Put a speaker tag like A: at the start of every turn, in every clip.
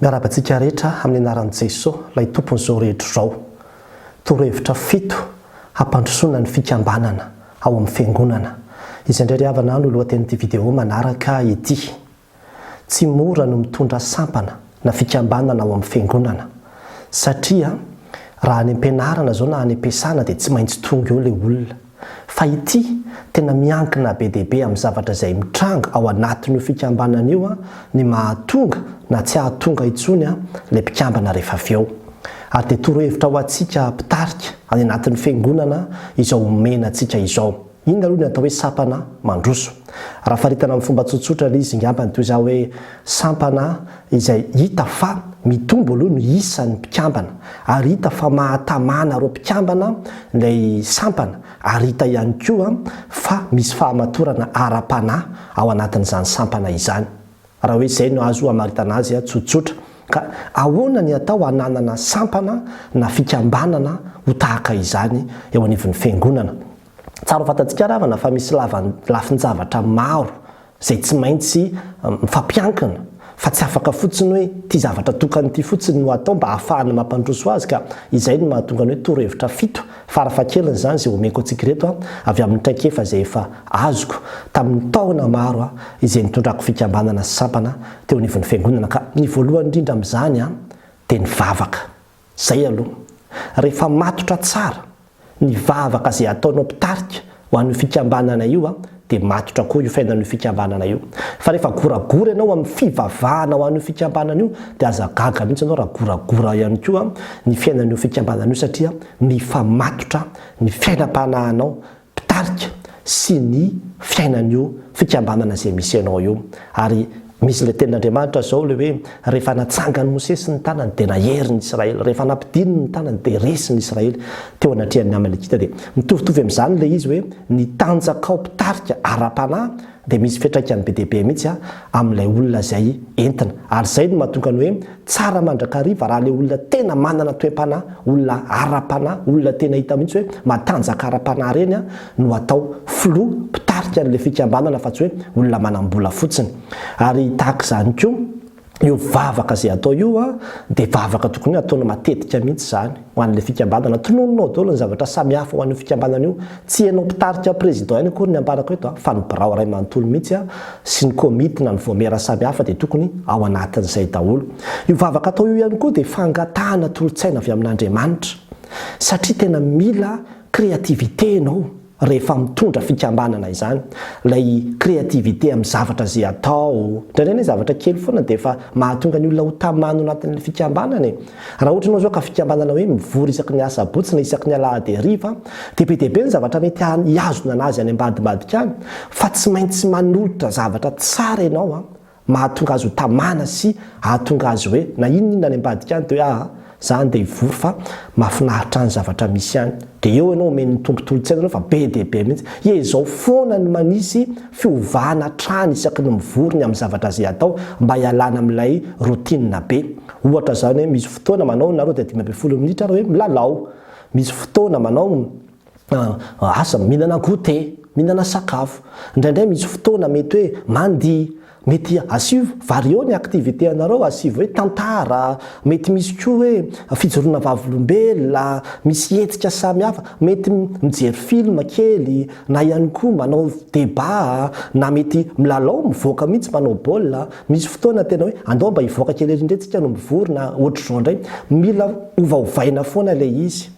A: Miarabantsika rehetra amin'ny anaran'i Jesosy, ilay tompon'izao rehetra izao. Torohevitra 7 hampandrosoana ny fikambanana ao amin'ny fiangonana. Izay indray havana no lohatenin'ity vidéo manaraka ity. Tsy mora no mitondra sampana na fikambanana ao amin'ny fiangonana. Satria raha any am-pianarana zao na any am-piasana dia tsy maintsy tonga eo ilay olona. Fa ity tena miankina be dia be amin'ny zavatra izay mitranga ao anatin'io fikambanana io ny mahatonga na tsy ahatonga intsony ilay mpikambana rehefa avy eo. Ary dia torohevitra ho antsika mpitarika any anatin'ny fiangonana izao omena antsika izao. Inona aloha ny atao hoe sampana mandroso. Raha faritana amin'ny fomba tsotsotra ilay izy ngambany toy izao hoe sampana izay hita fa mitombo aloha ny isan'ny mpikambana, ary hita fa mahatamana reo mpikambana ilay sampana, ary hita ihany koa fa misy fahamatorana ara-panahy ao anatin'izany sampana izany. Raha hoe izay no azo hamaritana azy tsotsotra. Ka ahoana ny atao hananana sampana na fikambanana ho tahaka izany eo anivon'ny fiangonana? Tsara ho fantatsika ravana fa misy lafin-javatra maro izay tsy maintsy mifampiankina, fa tsy afaka fotsiny hoe ty zavatra tokanyity fotsiny no atao mba ahafahana mampandroso azy. Ka izay no mahatonga ny hoe torohevitra 7 farafahakeliny izany izay omeko antsika reto avy amin'ny traikefa izay efa azoko tamin'ny taona maro izay nitondrako fikambanana sy sampana teo anivon'ny fiangonana. Ka ny voalohany indrindra amin'izany dia ny vavaka. Zay aloha, rehefa matotra tsara ny vavaka izay ataonao mpitarika ho an'io fikambanana io dia matotra koa io fiainan'io fikambanana io. Fa rehefa goragora ianao amin'ny fivavahana ho an'io fikambanana io dia aza gaga mihitsy ianao raha goragora ihany koa ny fiainan'io fikambanana io, satria mifamatotra ny fiainam-panahinao mpitarika sy ny fiainan'io fikambanana izay misy ianao io. Ary misy ilay tenin'Andriamanitra zao ilay hoe rehefa natsangany Mosesy ny tanany dia nahery ny Israely, rehefa nampidininy ny tanany dia resy ny Israely teo anatrehan'ny Amalekita. Dia mitovitovy amin'izany ilay izy hoe ny tanjakao mpitarika ara-panahy dia misy fiantraikany be dia be mihitsy amin'ilay olona izay entina. Ary izay no mahatonga ny hoe tsara mandrakariva raha ilay olona tena manana toe-panahy, olona ara-panahy, olona tena hita mihitsy hoe matanjaka ara-panahy reny no atao filoha mpitarika n'ilay fikambanana, fa tsy hoe olona manam-bola fotsiny. Ary tahaka izany koa io vavaka izay atao io dia vavaka tokony ataona matetika mihitsy izany ho an'ilay fikambanana. Tonononao daholo ny zavatra samihafa ho an'io fikambanana io. Tsy ianao mpitarika président ihany akory ny ambarako eto fa ny birao iray manontolo mihitsy sy ny komity na ny voamera samihafa dia tokony ao anatin'izay daholo. Io vavaka atao io ihany koa dia fangatahana tolotsaina avy amin'Andriamanitra, satria tena mila créativité ianao rehefa mitondra fikambanana izany. Ilay créativité amin'ny zavatra izay atao, indraindray zavatra kely foana dia efa mahatonga ny olona ho tamano anatin'ilay fikambanana. Raha ohatra ianao zao ka fikambanana hoe mivory isaky ny asabotsy na isaky ny alahady hariva dia be dia be ny zavatra mety hiazona anazy any ambadibadika any, fa tsy maintsy manolotra zavatra tsara ianao mahatonga azy ho tamana sy ahatonga azy hoe na inona any ambadika any dia hoe zany dia hivory fa mahafinaritra ny zavatra misy any. Dia eo ianao omeny tombontolotsaina fa be dia be mihitsy. Izao foana ny manisy fiovahana trany isaky ny mivory ny amin'ny zavatra izay atao mba hialana amin'ilay rotina be. Ohatra izany hoe misy fotoana manao nareo dia 15 minitra hoe milalao, misy fotoana manao asa mihinana goûter, mihinana sakafo, indraindray misy fotoana mety hoe mandihy, mety asivo vario ny activité anareo, asivo hoe tantara, mety misy koa hoe fijoroana vavolombelona, misy hetsika samihafa, mety mijery film kely, na ihany koa manao débat, na mety milalao mivoaka mihitsy manao baolina. Misy fotoana tena hoe andao mba hivoaka kely rindretsika no mivory na ohatr'izao indray. Mila ovaovaina foana ilay izy,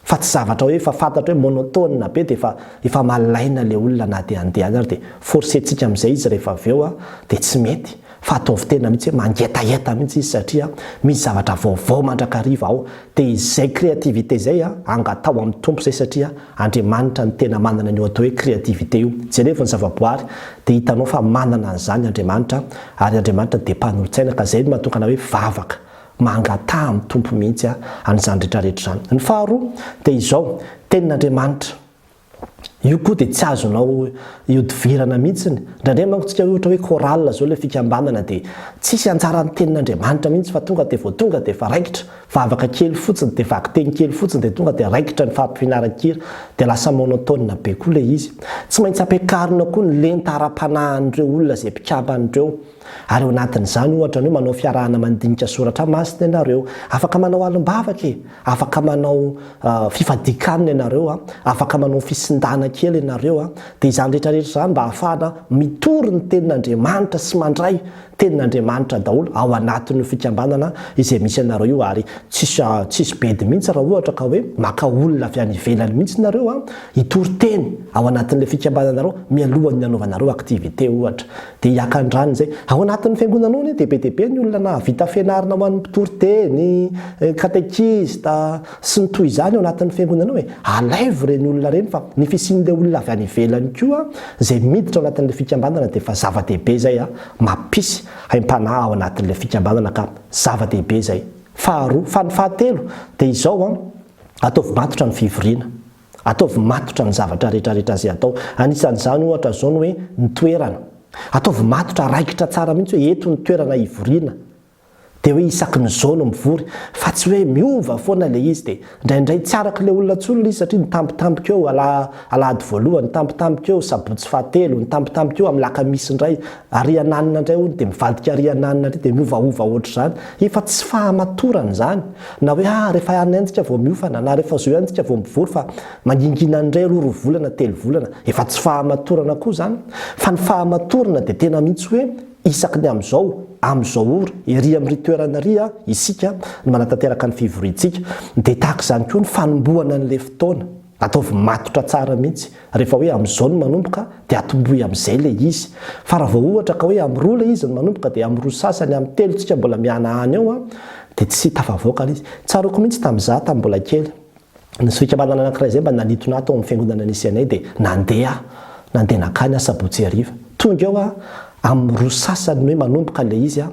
A: fa tsy zavatra hoe efa fantatra hoe monotone be dia efa malaina ilay olona na dia andeha ary dia forcentsika amin'izay izy rehefa avy eo dia tsy mety. Fa ataovy tena mihitsy hoe mangetaheta mihitsy izy, satria misy zavatra vaovao mandrakariva ao. Dia izay créativité izay angatao amin'ny tompo izay, satria Andriamanitra ny tena manana ny atao hoe créativité io. Jerevy ny zavaboary dia hitanao fa manana an'izany Andriamanitra, ary Andriamanitra dia mpanolotsaina. Ka izay no mahatonga hoe vavaka mangataha amin'ny tompo mihitsy an'izany rehetrarehetra izany. Ny faharoa dia izao tenin'Andriamanitra io koa dia tsy azonao iodivirana mihitsiny ndraindray manko tsika ohatra hoe chorale zao le fikambanana dia tsisy antsarany tenin'Andriamanitra mihitsy fa tonga dia vao tonga dia fa raikitra fa avaka kely fotsiny dia vaky-teny kely fotsiny dia tonga dia raikitra ny fampianaran-kira dia lasa monotone be koa le izy. Tsy maintsy ampiakarina koa ny lentara-panahan'ireo olona izay mpikambandreo. Ary ao anatin'izany ohatra ny hoe manao fiarahana mandinika soratra masina ianareo, afaka manao alim-bavaka e, afaka manao fifadikanina ianareo, afaka manao fisindana kely ianareo, dia izany rehetrarehetra izany mba ahafahana mitory ny tenin'Andriamanitra sy mandray tenin'Andriamanitra daholo ao anatin'ny fikambanana izay misy ianareo io. Ary tsisy bedy mihitsy raha ohatra ka hoe maka olona avy any ivelany mihitsy ianareo hitory teny ao anatin'ilay fikambananareo mialohan'ny anaovanareo aktivité ohatra. Dia hiakan-drany izay ao anatin'ny fiangonanao ny dehibe ny olona na vita fianarana ho an'ny mpitory teny, katekista sy ny toy izany ao anatin'ny fiangonanao alaivo ireny olona ireny, fa ny fisian'ilay olona avy any ivelany koa izay miditra ao anatin'ilay fikambanana dia fa zava-dehibe izay mampisy haim-panahy ao anatin'ilay fikambanana ka zava-dehibe izay. Fahatelo dia izao ataovy matotra ny fivoriana, ataovy matotra ny zavatra rehetrarehetra izay atao. Anisan'izany ohatra zao ny hoe ny toerana, ataovy matotra raikitra tsara mihitsy hoe eto ny toerana hivoriana, dia hoe isaky ny zao no mivory, fa tsy hoe miova foana le izy. Dia indraindray tsy araka le olona tsolona izy satria nitampotampoka eo alahady voalohany, nitampotampoka eo sabotsy fahatelo, nitampotampoka eo amin'ny lakamisy indray, ariananina indray ony dia mivadika ariananina indray dia miovaova ohatr' izany. Efa tsy fahamatorana izany na hoe rehefa ihany antsika vao miofana na rehefa zao ihany tsika vao mivory, fa mangingina indray 2 volana 3 volana, efa tsy fahamatorana koa izany. Fa ny fahamatorana dia tena mihitsy hoe isaky ny amin'izao ora iry amin'ny toerana ry isika no manatanteraka ny fivoriantsika. Dia tahaka izany koa ny fanombohana an'ilay fotoana, ataovy matotra tsara mihitsy. Rehefa hoe amin'izao no manomboka dia atombohy amin'izay le izy. Fa raha vao ohatra ka hoe amin'ny 2 le izy no manomboka dia amin'ny 2 sasany amin'ny 3 tsika mbola miana any eo dia tsy tafavoaka ilay izy. Tsaroko mihitsy tamin'izaho tamin'ny mbola kely nisy fikambanana anankiray izay mba nanitona ato amin'ny fiangonana nisy anay dia nandeha nakany sabotsy hariva. Tonga eo amin'ny 2 sasany hoe manomboka le izy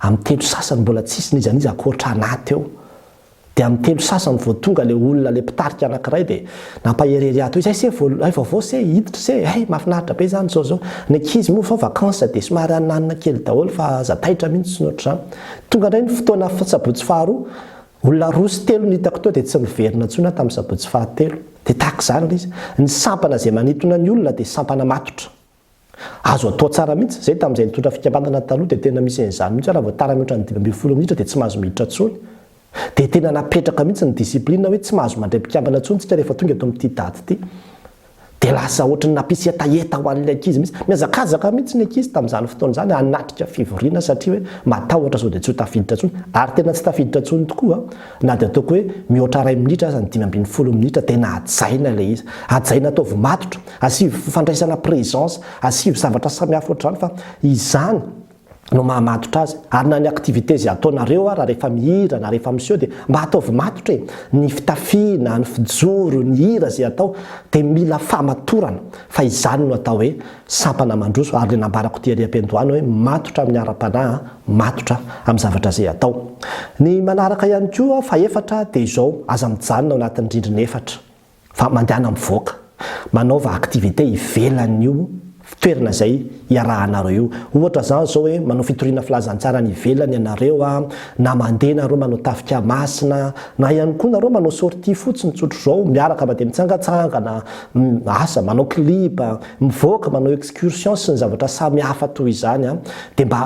A: amin'ny 3 sasany mbola tsisy nizy akoatra anaty eo. Dia amin'ny 3 sasany vao tonga le olona le mpitarika anankiray dia nampaherery ato izay se vaovao se hiditra se mahafinaritra be izany zao ny ankizy moa fa vakansa dia somary ananina kely daholo fa zataitra mihitsy sy noatra izany. Tonga indray ny fotoana sabotsy faharoa, olona 2 sy 3 no hitako teo dia tsy niverina intsony tamin'ny sabotsy fahatelo. Dia tahaka izany le izy, ny sampana izay manitona ny olona dia sampana matotra. Azo atao tsara mihitsy zay tamin'izay nitondra fikambanana taloha dia tena misy an'izany mihitsy raha vao tara mihatra ny 12 minitra dia tsy mahazo miditra intsony. Dia tena napetraka mihitsy ny disiplina hoe tsy mahazo mandray mpikambana intsony tsika rehefa tonga eto amin'ity daty ity. Dia lasa ohatrany nampisy hetaheta ho an'ilay ankizy mihitsy, mihazakazaka mihitsy ny ankizy tamin'izany fotoana izany hanatrika fivoriana satria hoe matahotra sao dia tsy ho tafiditra intsony. Ary tena tsy tafiditra intsony tokoa na dia ataoko hoe mihoatra 2 minitra aza ny 5-10 minitra tena hajaina ilay izy. Hajaina ataovy matotra, asivy fifandraisana présence, asivy zavatra samihafa ohatr'izany fa izany no mahamatotra azy. Ary na ny aktivité izay ataonareo raha rehefa mihira na rehefa miseho dia mba ataovy matotra ny fitafiana, ny fijoro, ny hira izay atao dia mila fahamatorana, fa izany no atao hoe sampana mandroso. Ary le nambarako Thierry Ampendohany hoe matotra amin'ny ara-panahy, matotra amin'ny zavatra izay atao. Ny manaraka ihany koa faefatra dia izao aza mijanona ao anatin'ny rindrina efatra, fa mandehana mivoaka manaova aktivité ivelan'io toerana izay iarahanareo io. Ohatra izany zao hoe manao fitoriana filazantsara ny ivelany ianareo na mandeha nareo manao tafika masina, na ihany koa nareo manao sortie fotsiny tsotro izao miaraka mandeha mitsangatsangana, asa manao klipa, mivoaka manao excursion sy ny zavatra samihafa toy izany dia mba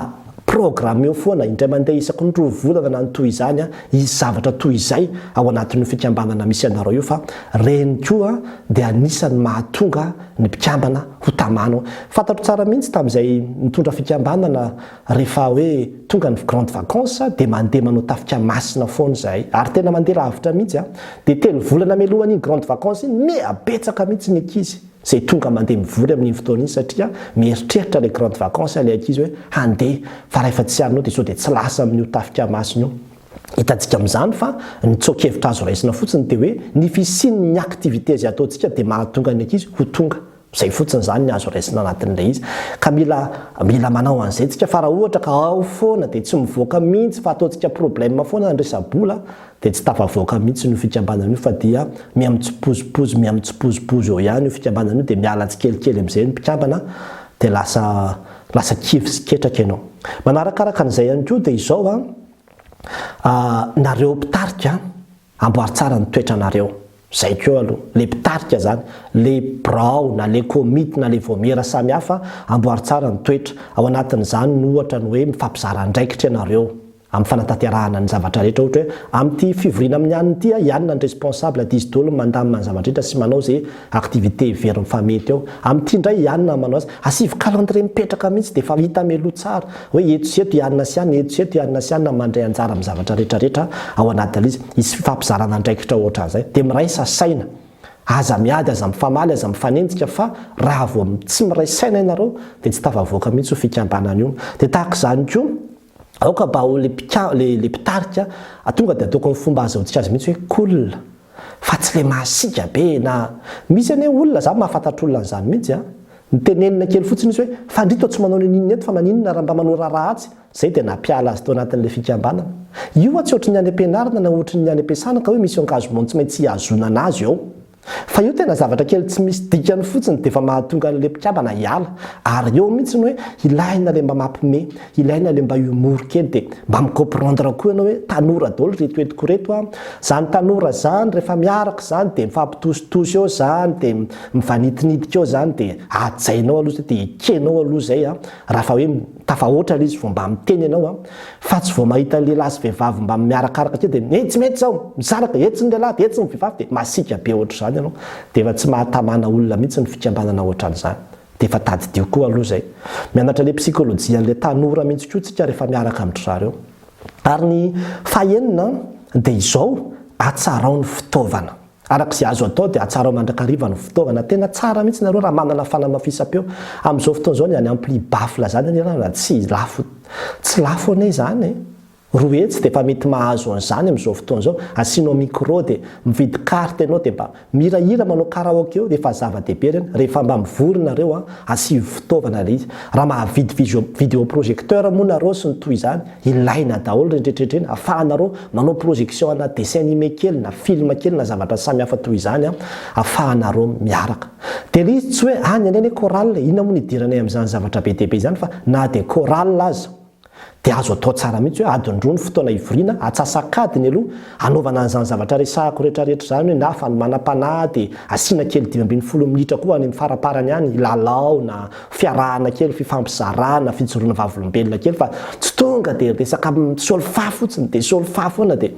A: programme eo foana indray mandeha isaky ny 2 volana na ny toy izany izy zavatra toy izay ao anatin'ny fikambanana misy anareo io, fa reny koa dia anisany mahatonga ny mpikambana ho tamana. Fantatro tsara mihitsy tamin'izay nitondra fikambanana rehefa hoe tonga ny grande vacances dia mandeha manao tafika masina foana izahay, ary tena mandeha lavitra mihitsy dia 3 volana mialohan'iny grande vacances iny mihabetsaka mihitsy ny ankizy izay tonga mandeha mivory amin'iny fotoana iny satria mieritreritra le grande vacances ilay ankizy hoe handeha, fa rehefa tsy anao dia sao dia tsy lasa amin'io tafika masina io. Hitantsika amin'izany fa nitsokevitra azo raisina fotsiny dia hoe ny fisian'ny aktivité izay ataontsika dia mahatonga ny ankizy ho tonga zay fotsiny zany ny azo raisina anatin'ilay izy ka mila manao an'izay tsika fa raha ohatra ka ao foana dia tsy mivoaka mihitsy fa ataontsika problème foana andresabola dia tsy tafavoaka mihitsy no fikambanana io fa dia miamitsipozipozy eo ihany io fikambanana io dia miala tsikelikely amin'izay ny mpikambana dia lasa kivy sy ketraka ianao. Manarakaraka an'izay ihany koa dia izao nareo mpitarika amboary tsara ny toetranareo. Zay koa aloha le mpitarika zany le brao na le komity na le voamera samy hafa amboary tsara ny toetra ao anatin'izany no ohatra ny hoe mifampizara andraikitra ianareo amin'ny fanatanterahana ny zavatra rehetra ohatra hoe amin'ity fivoriana amin'ny aniny ity ianona ny responsable dizy dolo mandamina ny zavatra rehetra sy manao zay activité very mifamety eo amin'ity indray ianona manao azy asivy calendrier mipetraka mihitsy dia efa hita meloa tsara hoe eto sy eto ianona sy iany eto sy eto ianona sy iany mandray anjara amin'ny zavatra rehetrarehetra ao anatin'izy isy fifampizarana andraikitra ohatra an'izay dia miraisa saina aza miady aza mifamaly aza mifanenjika fa raha vao tsy miray saina ianareo dia tsy tafavoaka mihitsy ho fikambanana io dia tahaka izany koa aoka mba ho le mpitarika tonga dia ataoko amin'ny fomba azahoantsika azy mihitsy hoe cool fa tsy le mahasika be na misy ane olona za mahafantatra olona an'izany mihitsy nitenenina kely fotsiny izy hoe fandrito tsy manao ninona eto fa maninona raha mba manora ratsy zay dia nampiala azy tao anatin'le fikambanana io tsy ohatry ny any am-pianarana na ohatry ny any am-piasana ka hoe misy engagement tsy maintsy hiazonana azy eo fa io tena zavatra kely tsy misy dikany fotsiny dia efa mahatonga an'le mpikambana hiala ary eo mihitsy hoe ilaina le mba mampime ilaina le mba humour kely dia mba micomprendre koa ianao hoe tanora daholo retoetiko reto zany tanora zany rehefa miaraka zany dia mifampitositosy eo zany dia mivanitinitika eo zany dia ajainao aloha dia ikenao aloha zay raha fa hoe tafahoatra ilay izy vao mba miteny ianao fa tsy vao mahita lehilahy sy vehivavy mba miarakaraka kely dia tsy mety zao mizaraka etsy ny lehilahy dia etsy ny vehivavy dia masika be ohatra zany ianao dia efa tsy mahatamana olona mihitsy ny fikambanana ohatran'izany dia efa tadidio koa aloha zay mianatra le psikolojia an'le tanora mihitsy koa tsika rehefa miaraka amin'ny zareo ary ny fahaenina dia izao atsarao ny fitaovana arak'izay azo atao dia atsarao mandrakariva ny fitaovana tena tsara mihitsy nareo raha manana fanamafisam-peo amin'izao fotoan'izao ny any ampli bafla zany na tsy lafo anay zany roa hetsy dia efa mety mahazo an'izany amin'izao fotoan'izao asianao micro dia mividy carte ianao dia mba mirahira manao karaoke eo dia efa zava-dehibe reny rehefa mba mivorona reo asivy fitaovana le izy raha mahavidy vidéo projecteur moa nareo sy ny toy izany ilaina daholo rendretretreny ahafahanareo manao projection ana dessin animé kely na film kely na zavatra samy hafa toy izany ahafahanareo miaraka dia le izy tsy hoe any aneny chorale inona moa nidiranay amin'izany zavatra be dehibe izany fa na dia chorale aza dia azo atao tsara mihitsy hoe adindro ny fotoana ivoriana atsasakadiny aloha anaovana an'izany zavatra resahako rehetrarehetra zany hoe na fa manam-panahy dia asiana kely 10 minitra koa any amin'ny faraparany any lalao na fiarahana kely fifampizarana fijoroana vavolombelona kely fa tsy tonga dia resaka solfa fotsiny dia solfa foana dia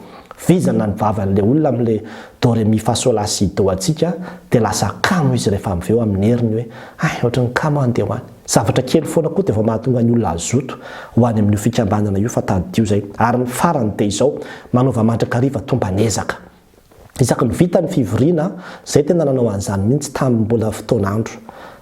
A: vizana ny vavan'le olona amin'le doremi fasola sy do atsika dia lasa kamo izy rehefa aveo amin'ny heriny hoe ohatry ny kamo andeha ho any zavatra kely foana koa dia efa mahatonga ny olona azoto ho any amin'io fikambanana io fa tadidio zay ary ny farany dia izao manaova mandrakariva tombanezaka isaky ny vita ny fivoriana zay tena nanao an'izany mihitsy tamin'ny mbola fotoan'andro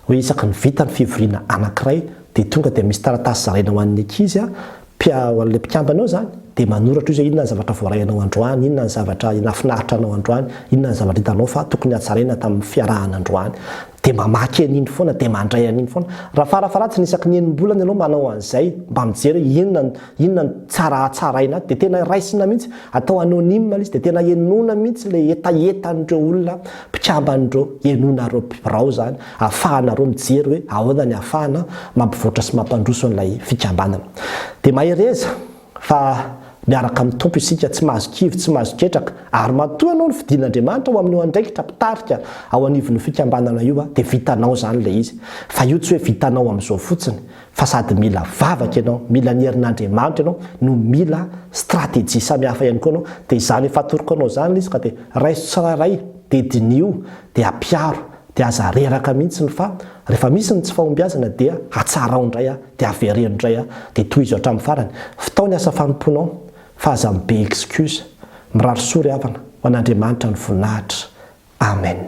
A: hoe isaky ny vita ny fivoriana anankiray dia tonga dia misy taratasy zaraina ho an'ny ankizy ho an'le mpikambana ao zany dia manoratra izy hoe inona ny zavatra voarainao androany inona ny zavatra nafinaritra anao androany inona ny zavatra hitanao fa tokony hatsaraina tamin'ny fiarahana androany dia mamaky an'iny foana dia mandray an'iny foana raha farafaratsy ny isaky ny enim-bolana ianao manao an'izay mba mijery inona ny tsaratsaraina dia tena raisina mihitsy atao anonyme izy dia tena enona mihitsy le etaetan'ireo olona mpikamban'ireo enonareo birao zany ahafahanareo mijery hoe ahoana ny ahafahana mampivoatra sy mampandroso an'ilay fikambanana dia mahereza fa miaraka amin'ny tompo isika tsy mahazo kivy tsy mahazo ketraka ary matoa anao ny fidin'Andriamanitra ho amin'io andraikitra mpitarika ao anivon'ny fikambanana io dia vitanao zany le izy fa io tsy hoe vitanao amin'izao fotsiny fa sady mila vavaka ianao mila ny herin'Andriamanitra ianao no mila stratégie samihafa ihany koa anao dia izany efa atoroko anao zany le izy ka dia raiso tsiraray dia dinio dia ampiaro dia aza reraka mihitsy ny fa rehefa misy ny tsy fahombiazana dia atsarao indray dia avereno indray dia toy izy hatramin'ny farany fitao ny asa fanomponao fa aza mibe excuse mirary sory havana ho an'Andriamanitra ny voninahitra amen